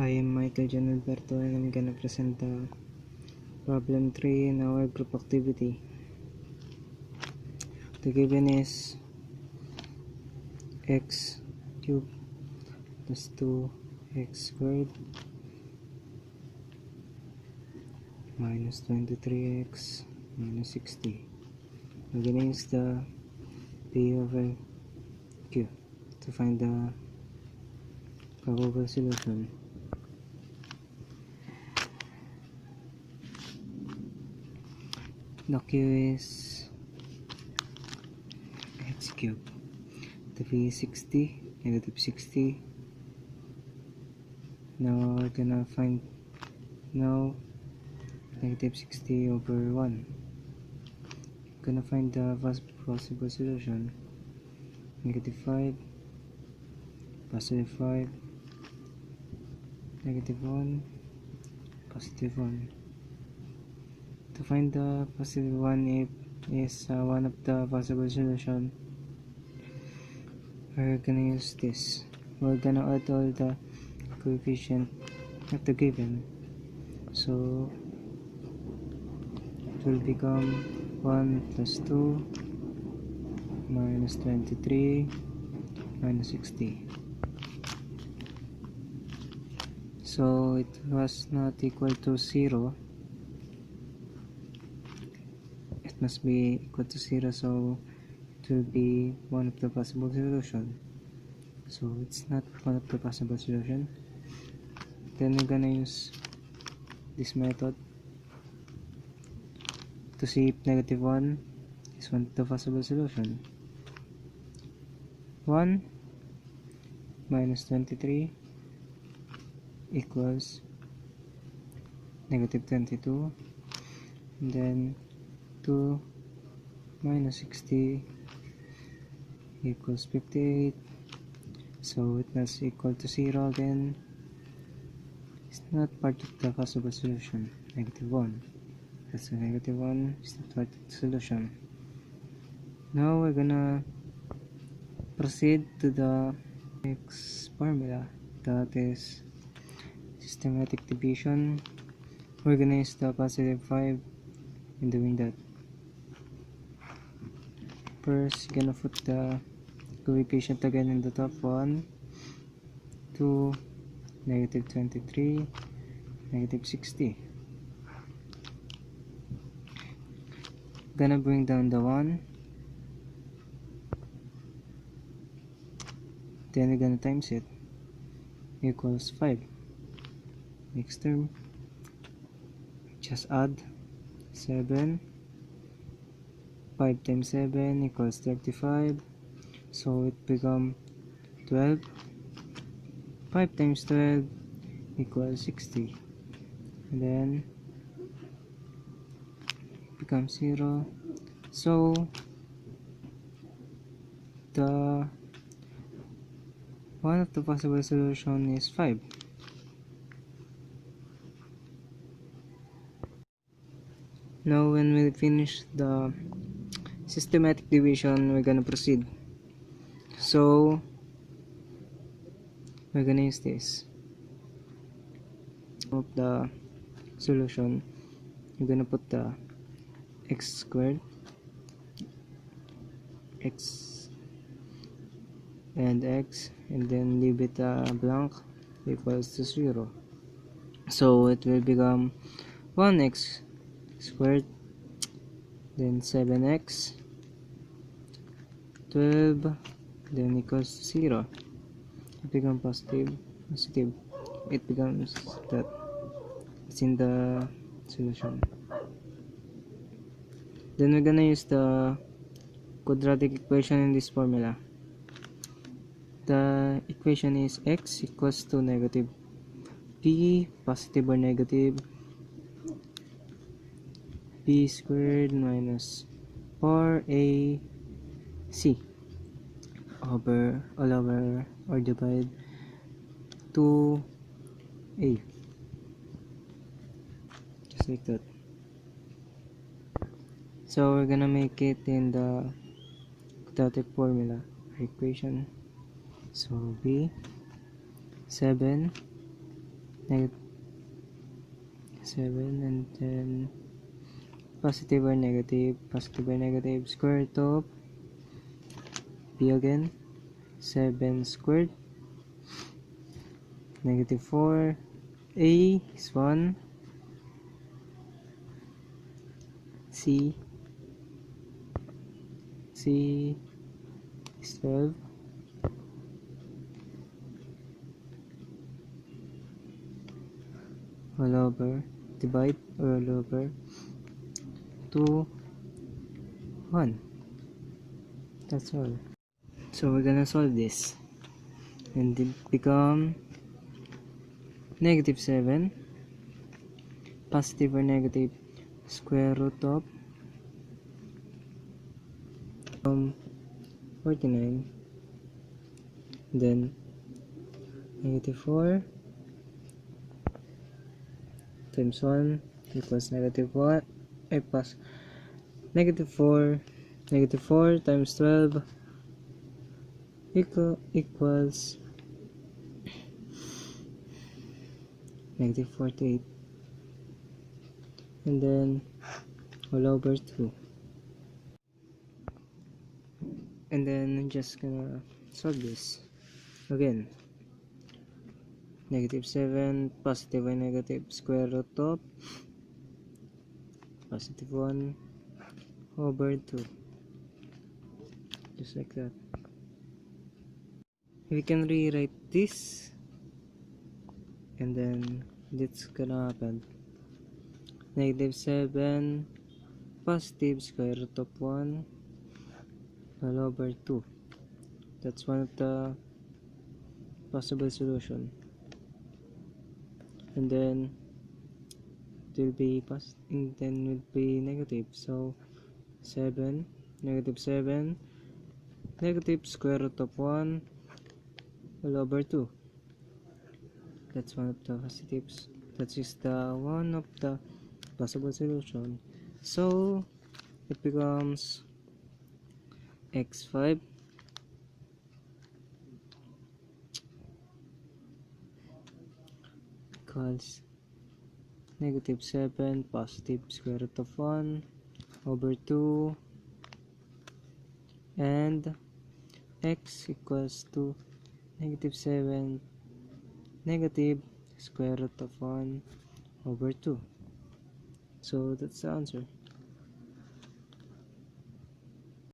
I am Michael John Alberto and I'm gonna present the problem 3 in our group activity. The given is x cubed plus 2x squared minus 23x minus 60. We're gonna use the P over Q to find the probable solution. The Q is x cubed. The P is 60, negative 60. Now we're gonna find negative 60 over 1. We're gonna find the possible solution. Negative 5, positive 5, negative 1, positive 1. To find the positive 1 is one of the possible solution, we're gonna use this. We're gonna add all the coefficient of the given, so it will become 1 plus 2 minus 23 minus 60. So it was not equal to 0. It must be equal to 0, so it will be one of the possible solution. So it's not one of the possible solution. Then we're gonna use this method to see if negative 1 is one of the possible solution. 1 minus 23 equals negative 22, and then 2 minus 60 equals 58, so it must equal to 0 again. It's not part of the possible solution. Negative 1, that's a negative 1 is not part of the solution. Now we're gonna proceed to the next formula, that is systematic division. We're gonna use the positive 5 in doing that. First, you're gonna put the coefficient again in the top one. 2, negative 23, negative 60. Gonna bring down the 1. Then we're gonna times it. Equals 5. Next term, just add 7. 5 times 7 equals 35, so it becomes 12. 5 times 12 equals 60, and then it becomes 0. So the one of the possible solution is 5. Now when we finish the systematic division, we're gonna proceed. So we're gonna use this of the solution. We're gonna put the x squared, x and x, and then leave it blank, equals to 0. So it will become 1x squared, then 7x, 12, then equals to 0. It becomes positive. It becomes that it's in the solution. Then we're gonna use the quadratic equation in this formula. The equation is x equals to negative p, positive or negative, b squared minus 4ac over all over or divide 2a, just like that. So we're gonna make it in the quadratic formula equation. So b 7 negative 7, and then positive or negative, square root of b again, 7 squared, negative 4, a is 1, c is 12, all over, divide or all over 2, 1. That's all. So we're gonna solve this, and it become negative 7, positive or negative, square root of 49, then negative 4 times 1 equals negative 1, plus negative 4, negative 4 times 12 equals negative 48, and then all over 2, and then I'm just gonna solve this again. Negative 7, positive or negative, square root of positive 1 over 2, just like that. We can rewrite this, and then that's gonna happen. Negative 7, positive square root of 1 all over 2. That's one of the possible solution. And then it will be positive, and then will be negative. So 7, negative 7, negative square root of 1 all over 2. That's one of the positives. That is the one of the possible solution. So it becomes x5 equals negative 7, positive square root of 1 over 2, and x equals to negative 7, negative square root of 1 over 2. So that's the answer.